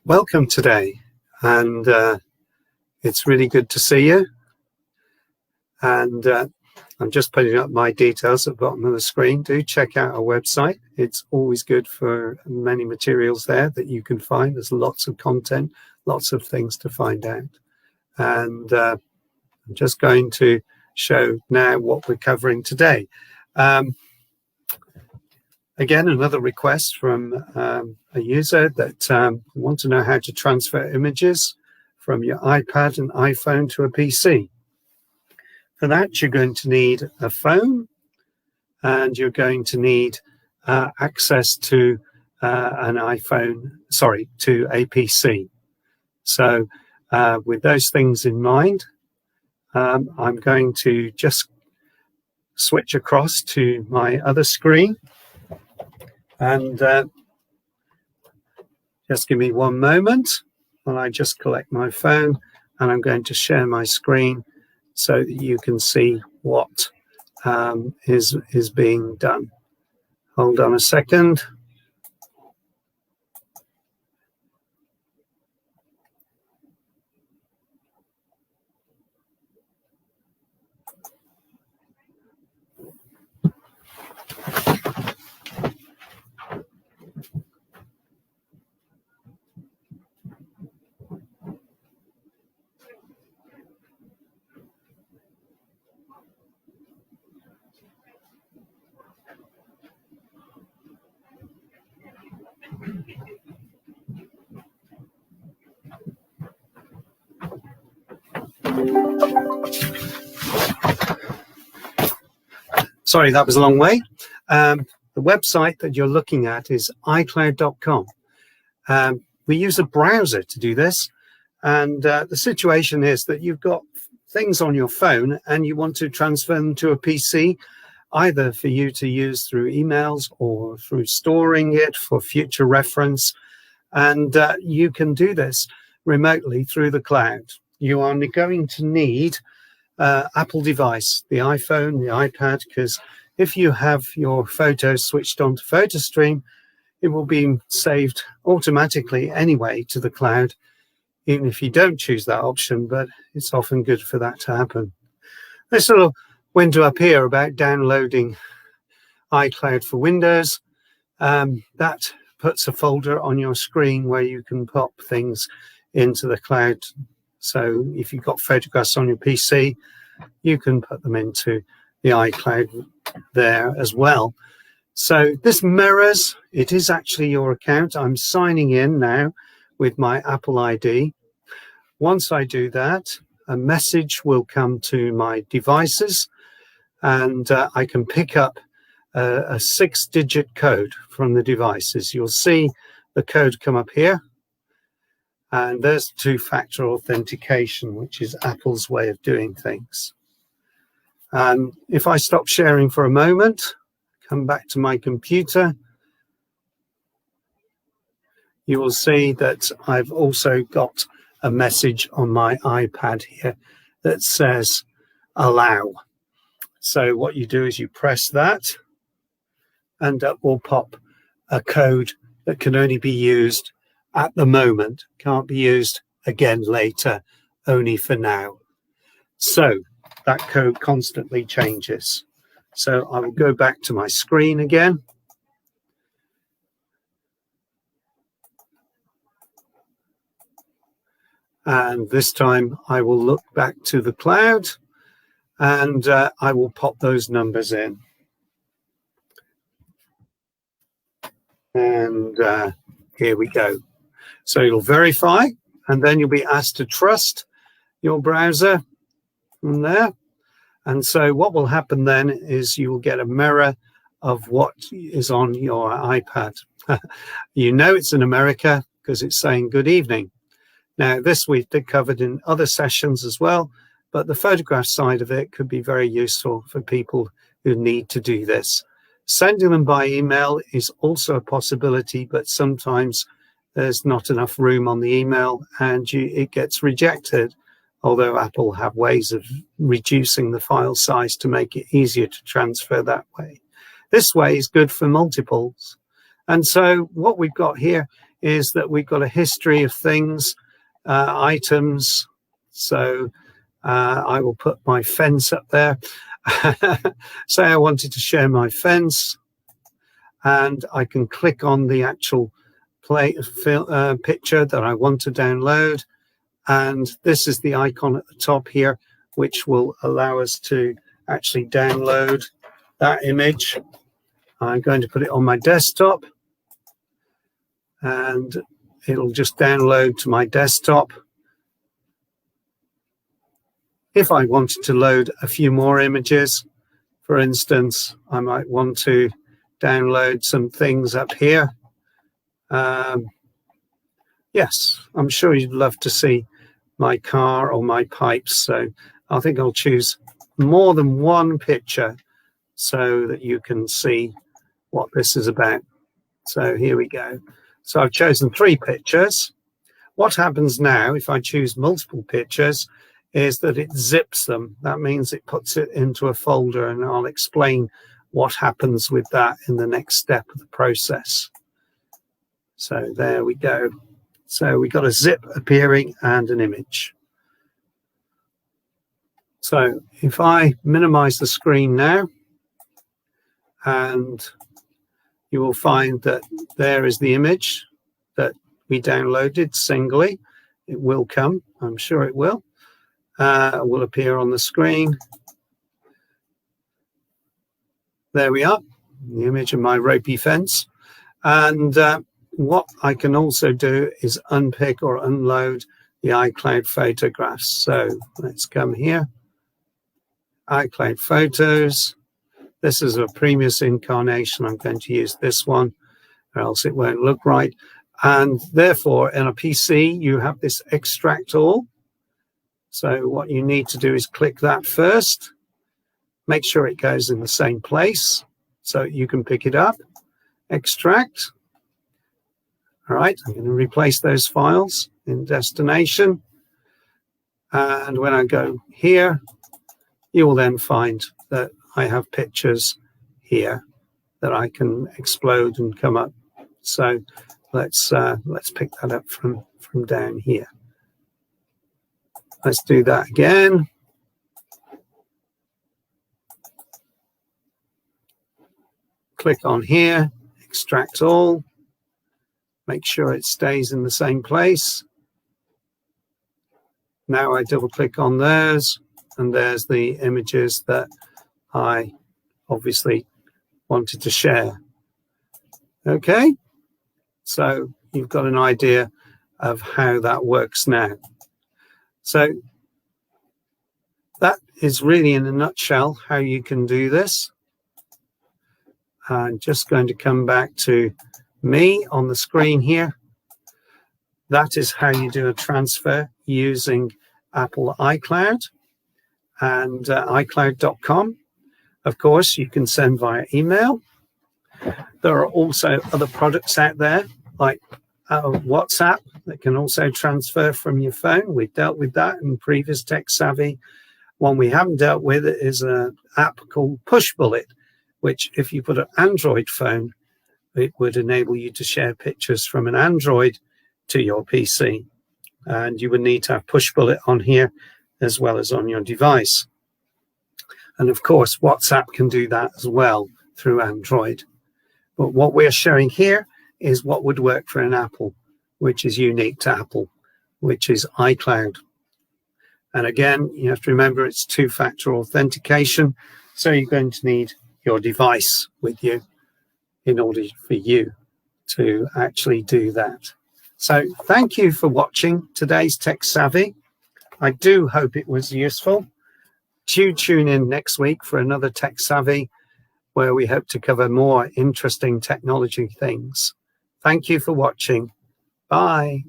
Welcome today, and it's really good to see you. And I'm just putting up my details at the bottom of the screen. Do check out our website. It's always good for many materials there that you can find. There's lots of content, lots of things to find out. And I'm just going to show now what we're covering today. Again, another request from a user that want to know how to transfer images from your iPad and iPhone to a PC. For that, you're going to need a phone, and you're going to need access to to a PC. So with those things in mind, I'm going to just switch across to my other screen. And just give me one moment while I just collect my phone, and I'm going to share my screen so that you can see what is being done. Hold on a second. Sorry, that was a long way. The website that you're looking at is iCloud.com. We use a browser to do this, and the situation is that you've got things on your phone and you want to transfer them to a PC, either for you to use through emails or through storing it for future reference. And you can do this remotely through the cloud. You are going to need Apple device, the iPhone, the iPad, because if you have your photos switched on to PhotoStream, it will be saved automatically anyway to the cloud, even if you don't choose that option, but it's often good for that to happen. This little window up here about downloading iCloud for Windows, that puts a folder on your screen where you can pop things into the cloud. So if you've got photographs on your PC, you can put them into the iCloud there as well. So this mirrors, it is actually your account. I'm signing in now with my Apple ID. Once I do that, a message will come to my devices, and I can pick up a 6-digit code from the devices. You'll see the code come up here. And there's two-factor authentication, which is Apple's way of doing things. And if I stop sharing for a moment, come back to my computer, you will see that I've also got a message on my iPad here that says allow. So what you do is you press that, and up will pop a code that can only be used at the moment, can't be used again later, only for now. So that code constantly changes. So I will go back to my screen again. And this time I will look back to the cloud, and I will pop those numbers in. And here we go. So you'll verify, and then you'll be asked to trust your browser from there. And so what will happen then is you will get a mirror of what is on your iPad. You know it's in America because it's saying good evening. Now, this we've covered in other sessions as well, but the photograph side of it could be very useful for people who need to do this. Sending them by email is also a possibility, but sometimes there's not enough room on the email and it gets rejected, although Apple have ways of reducing the file size to make it easier to transfer that way. This way is good for multiples, And so what we've got here is that we've got a history of things, items. So I will put my fence up there. Say I wanted to share my fence, and I can click on the actual picture that I want to download. And this is the icon at the top here, which will allow us to actually download that image. I'm going to put it on my desktop, and it'll just download to my desktop. If I wanted to load a few more images, for instance, I might want to download some things up here. Yes, I'm sure you'd love to see my car or my pipes. So I think I'll choose more than one picture so that you can see what this is about. So here we go. So I've chosen 3 pictures. What happens now if I choose multiple pictures is that it zips them. That means it puts it into a folder, and I'll explain what happens with that in the next step of the process. So there we go. So we got a zip appearing and an image. So if I minimize the screen now, and you will find that there is the image that we downloaded singly. It will come, I'm sure it will. Will appear on the screen. There we are, the image of my ropey fence. And what I can also do is unpick or unload the iCloud photographs. So let's come here. iCloud photos. This is a previous incarnation. I'm going to use this one, or else it won't look right. And therefore, in a PC, you have this extract all. So what you need to do is click that first. Make sure it goes in the same place so you can pick it up. Extract. All right, I'm going to replace those files in destination. And when I go here, you will then find that I have pictures here that I can explode and come up. So let's pick that up from down here. Let's do that again. Click on here, extract all. Make sure it stays in the same place. Now I double click on those, and there's the images that I obviously wanted to share. Okay, so you've got an idea of how that works now. So that is really in a nutshell how you can do this. I'm just going to come back to me on the screen here. That is how you do a transfer using Apple iCloud and iCloud.com. Of course, you can send via email. There are also other products out there like WhatsApp that can also transfer from your phone. We've dealt with that in previous Techsavvy. One we haven't dealt with is an app called Pushbullet, which if you put an Android phone, it would enable you to share pictures from an Android to your PC. And you would need to have Pushbullet on here as well as on your device. And of course, WhatsApp can do that as well through Android. But what we're showing here is what would work for an Apple, which is unique to Apple, which is iCloud. And again, you have to remember it's two-factor authentication. So you're going to need your device with you in order for you to actually do that. So thank you for watching today's Techsavvy. I do hope it was useful. Tune in next week for another Techsavvy where we hope to cover more interesting technology things. Thank you for watching. Bye.